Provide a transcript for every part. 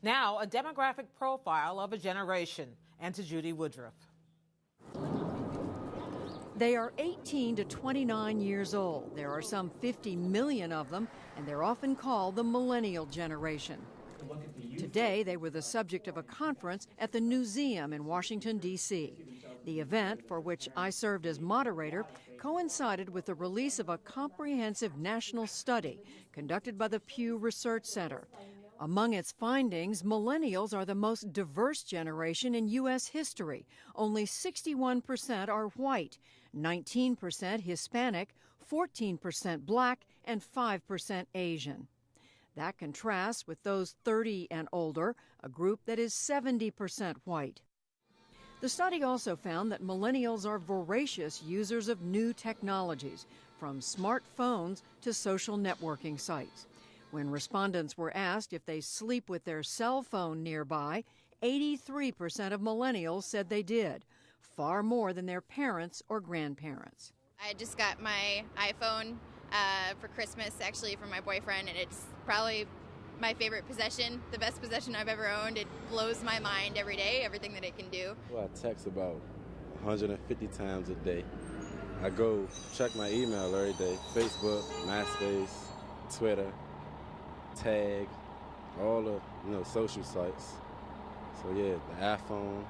Now, a demographic profile of a generation, and to Judy Woodruff. They are 18 to 29 years old. There are some 50 million of them, and they're often called the millennial generation. Today, they were the subject of a conference at the Newseum in Washington, D.C. The event, for which I served as moderator, coincided with the release of a comprehensive national study conducted by the Pew Research Center. Among its findings, millennials are the most diverse generation in U.S. history. Only 61% are white, 19% Hispanic, 14% black, and 5% Asian. That contrasts with those 30 and older, a group that is 70% white. The study also found that millennials are voracious users of new technologies, from smartphones to social networking sites. When respondents were asked if they sleep with their cell phone nearby, 83% of millennials said they did, far more than their parents or grandparents. I just got my iPhone for Christmas, actually, from my boyfriend, and it's probably my favorite possession, the best possession I've ever owned. It blows my mind every day, everything that it can do. Well, I text about 150 times a day. I go check my email every day, Facebook, MySpace, Twitter, Tag, all the social sites. So yeah, the iPhone,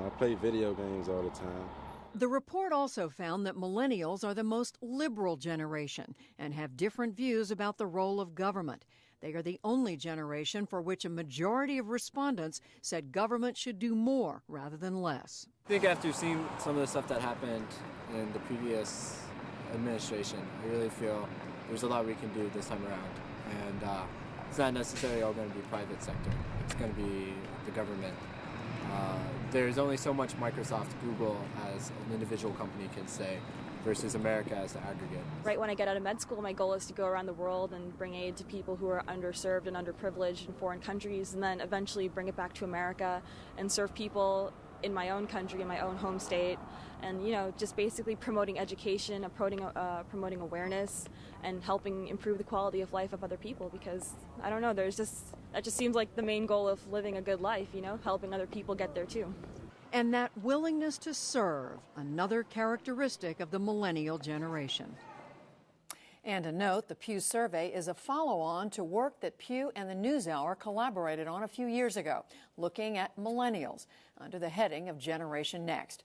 I play video games all the time. The report also found that millennials are the most liberal generation and have different views about the role of government. They are the only generation for which a majority of respondents said government should do more rather than less. I think after seeing some of the stuff that happened in the previous administration, I really feel there's a lot we can do this time around. And it's not necessarily all going to be private sector. It's going to be the government. There's only so much Microsoft, Google as an individual company can say versus America as the aggregate. Right when I get out of med school, my goal is to go around the world and bring aid to people who are underserved and underprivileged in foreign countries, and then eventually bring it back to America and serve people in my own country, in my own home state, and just basically promoting education, promoting awareness, and helping improve the quality of life of other people. Because I don't know, that just seems like the main goal of living a good life, helping other people get there too. And that willingness to serve, another characteristic of the millennial generation. And a note, the Pew survey is a follow-on to work that Pew and the NewsHour collaborated on a few years ago, looking at millennials under the heading of Generation Next.